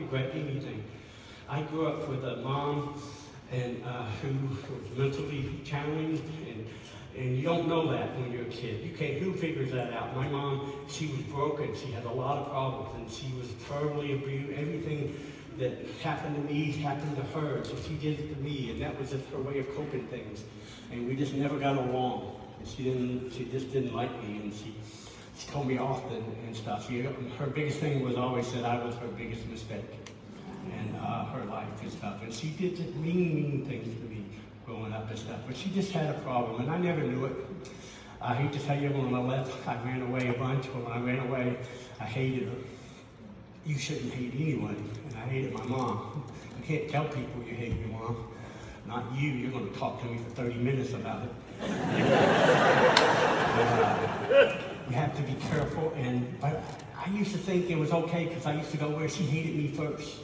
regret anything. I grew up with a mom and who was mentally challenged, and you don't know that when you're a kid. You can't. Who figures that out? My mom, she was broken. She had a lot of problems, and she was thoroughly abused. Everything that happened to me happened to her, so she did it to me, and that was just her way of coping things. And we just never got along. And she just didn't like me, and she told me often and stuff. Her biggest thing was always that I was her biggest mistake in her life and stuff. And she did just mean things to me growing up and stuff. But she just had a problem, and I never knew it. I hate to tell you, when I left, I ran away a bunch. But when I ran away, I hated her. You shouldn't hate anyone, and I hated my mom. You can't tell people you hate your mom. Not you. You're going to talk to me for 30 minutes about it. You have to be careful, but I used to think it was okay because I used to go where she hated me first.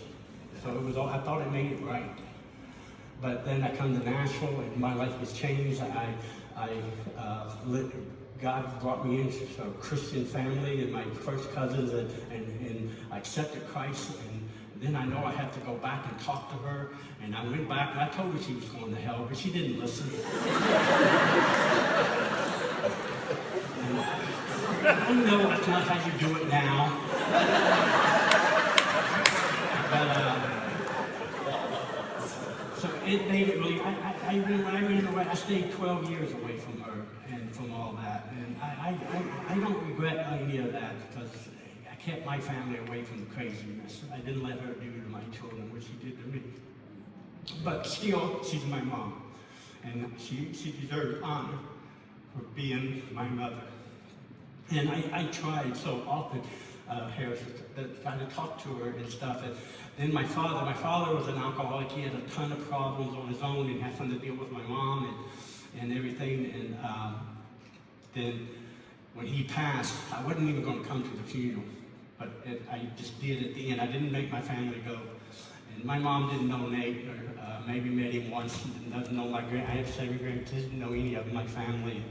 So it was. I thought it made it right. But then I come to Nashville, and my life was changed. God brought me into a Christian family, and my first cousins, and I accepted Christ. And then I know I had to go back and talk to her. And I went back, and I told her she was going to hell, but she didn't listen. I know that's not how you do it now. So it made it really, when I ran away, I stayed 12 years away from her and from all that. And I don't regret any of that because I kept my family away from the craziness. I didn't let her do to my children what she did to me. But still, she's my mom. And she deserves honor for being my mother. And I tried so often, Harris, trying to talk to her and stuff. And then my father was an alcoholic. He had a ton of problems on his own and had something to deal with my mom and everything. And then when he passed, I wasn't even going to come to the funeral. But I just did at the end. I didn't make my family go. And my mom didn't know Nate, or maybe met him once. Doesn't know I have 7 grandkids, didn't know any of my family.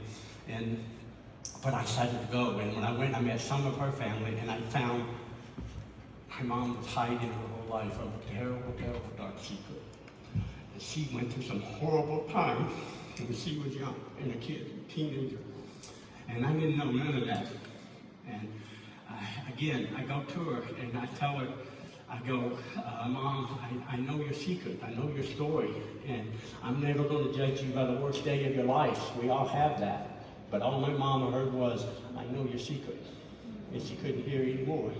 But I decided to go, and when I went, I met some of her family, and I found my mom was hiding her whole life a terrible, terrible dark secret. And she went through some horrible times when she was young, and a kid, a teenager. And I didn't know none of that. And I go to her, and I tell her, I go, Mom, I know your secret, I know your story, and I'm never going to judge you by the worst day of your life. We all have that. But all my mama heard was, I know your secret. And she couldn't hear anymore.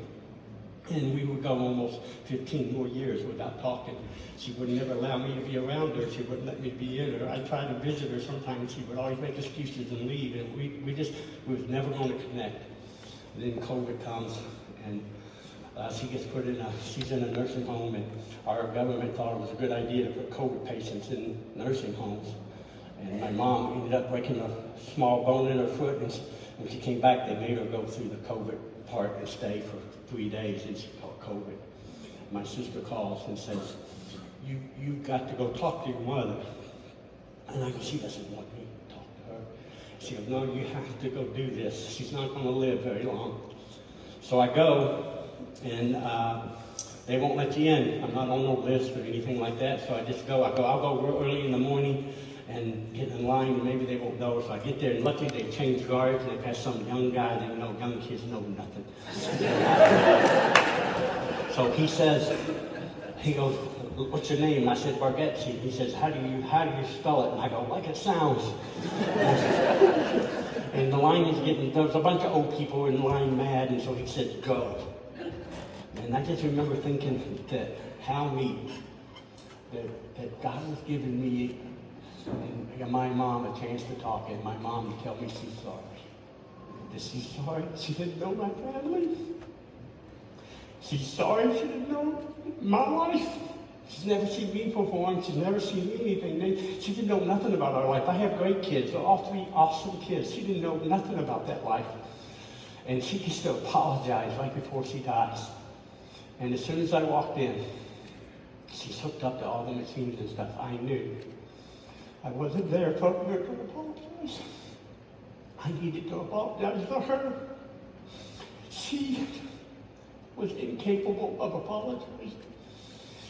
And we would go almost 15 more years without talking. She would never allow me to be around her. She wouldn't let me be in her. I'd try to visit her sometimes. She would always make excuses and leave. And we was never going to connect. And then COVID comes, and she gets put in she's in a nursing home, and our government thought it was a good idea to put COVID patients in nursing homes. And my mom ended up breaking a small bone in her foot, and when she came back, they made her go through the COVID part and stay for 3 days, and she caught COVID. My sister calls and says, you've got to go talk to your mother. And I go, she doesn't want me to talk to her. She goes, no, you have to go do this. She's not going to live very long. So I go, and they won't let you in. I'm not on no list or anything like that, so I just go. I'll go real early in the morning and get in line, and maybe they won't know. So I get there, and luckily they change guards, and they pass some young guy. They know young kids know nothing. So he says, he goes, what's your name? I said, Bargatze. He says, how do you spell it? And I go, like it sounds. And the line is there was a bunch of old people in line mad, and so he said, go. And I just remember thinking that how neat that God was giving me and my mom a chance to talk, and my mom to tell me she's sorry. That she's sorry she didn't know my family. She's sorry she didn't know my life. She's never seen me perform. She's never seen me anything. She didn't know nothing about our life. I have great kids. They're all 3 awesome kids. She didn't know nothing about that life. And she gets to apologize right before she dies. And as soon as I walked in, she's hooked up to all the machines and stuff. I knew I wasn't there for her to apologize. I needed to apologize for her. She was incapable of apologizing.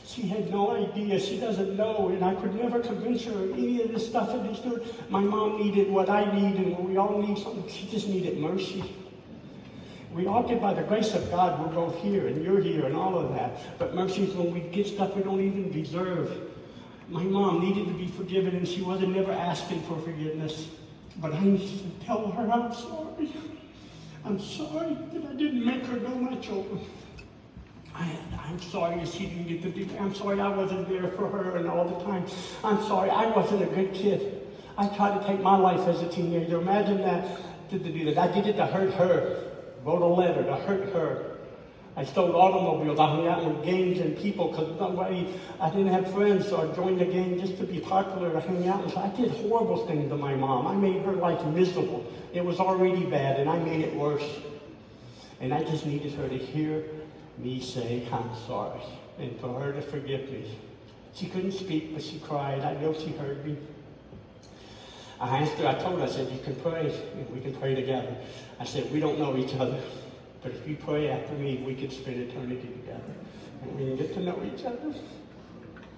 She had no idea. She doesn't know, and I could never convince her of any of this stuff that he's doing. My mom needed what I need, and we all need something. She just needed mercy. We all get, by the grace of God, we're both here, and you're here, and all of that. But mercy is when we get stuff we don't even deserve. My mom needed to be forgiven, and she wasn't never asking for forgiveness. But I need to tell her I'm sorry. I'm sorry that I didn't make her know my children. I'm sorry that she didn't get to do that. I'm sorry I wasn't there for her and all the time. I'm sorry I wasn't a good kid. I tried to take my life as a teenager. Imagine that, to do that. I did it to hurt her. Wrote a letter to hurt her. I stole automobiles. I hung out with gangs and people because I didn't have friends, so I joined the gang just to be popular, to hang out. And so I did horrible things to my mom. I made her life miserable. It was already bad, and I made it worse. And I just needed her to hear me say, I'm sorry, and for her to forgive me. She couldn't speak, but she cried. I know she heard me. I asked her, I told her, I said, you can pray, and we can pray together. I said, we don't know each other, but if you pray after me, we could spend eternity together. And we can get to know each other.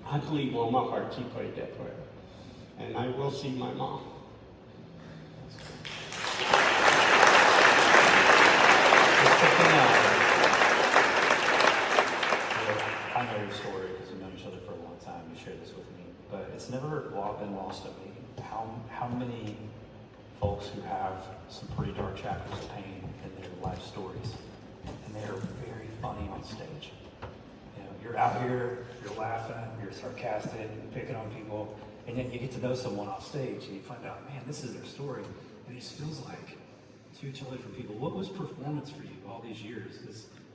I believe all my heart she prayed that prayer. And I will see my mom. I know your story because we've known each other for a long time. You shared this with me, but it's never been lost on me how many folks who have some pretty dark chapters of pain in their life stories, and they are very funny on stage. You know, you're out here, you're laughing, you're sarcastic, you're picking on people, and then you get to know someone off stage, and you find out, man, this is their story, and it just feels like too chilly for people. What was performance for you all these years?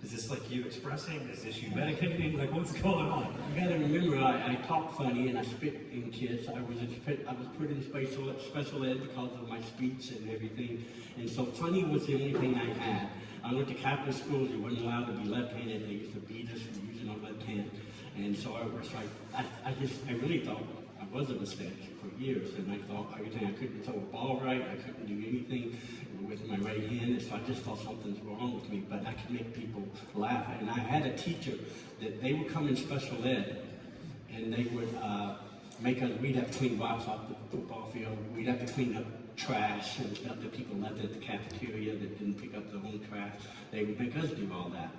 Is this like you expressing? Is this you medicating? Like, what's going on? You gotta remember, I talk funny and I spit in kids. I was put in special ed because of my speech and everything. And so funny was the only thing I had. I went to Catholic schools. You weren't allowed to be left-handed. They used to beat us for using our left hand. And so I was like, I really thought I was a mistake for years. And I thought everything, I couldn't throw a ball right. I couldn't do anything with my right hand, and so I just thought something's wrong with me, but I could make people laugh. And I had a teacher that they would come in special ed, and they would make us, we'd have to clean rocks off the football field, we'd have to clean up trash and stuff that people left at the cafeteria that didn't pick up their own trash. They would make us do all that.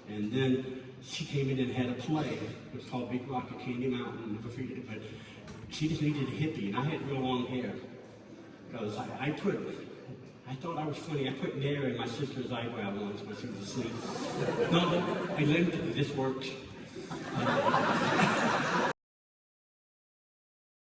And then she came in and had a play. It was called Big Rock at Candy Mountain, I'll never forget it, but she just needed a hippie, and I had real long hair, because I thought I was funny. I put nair in my sister's eyebrow once when she was asleep. No, I learned this worked.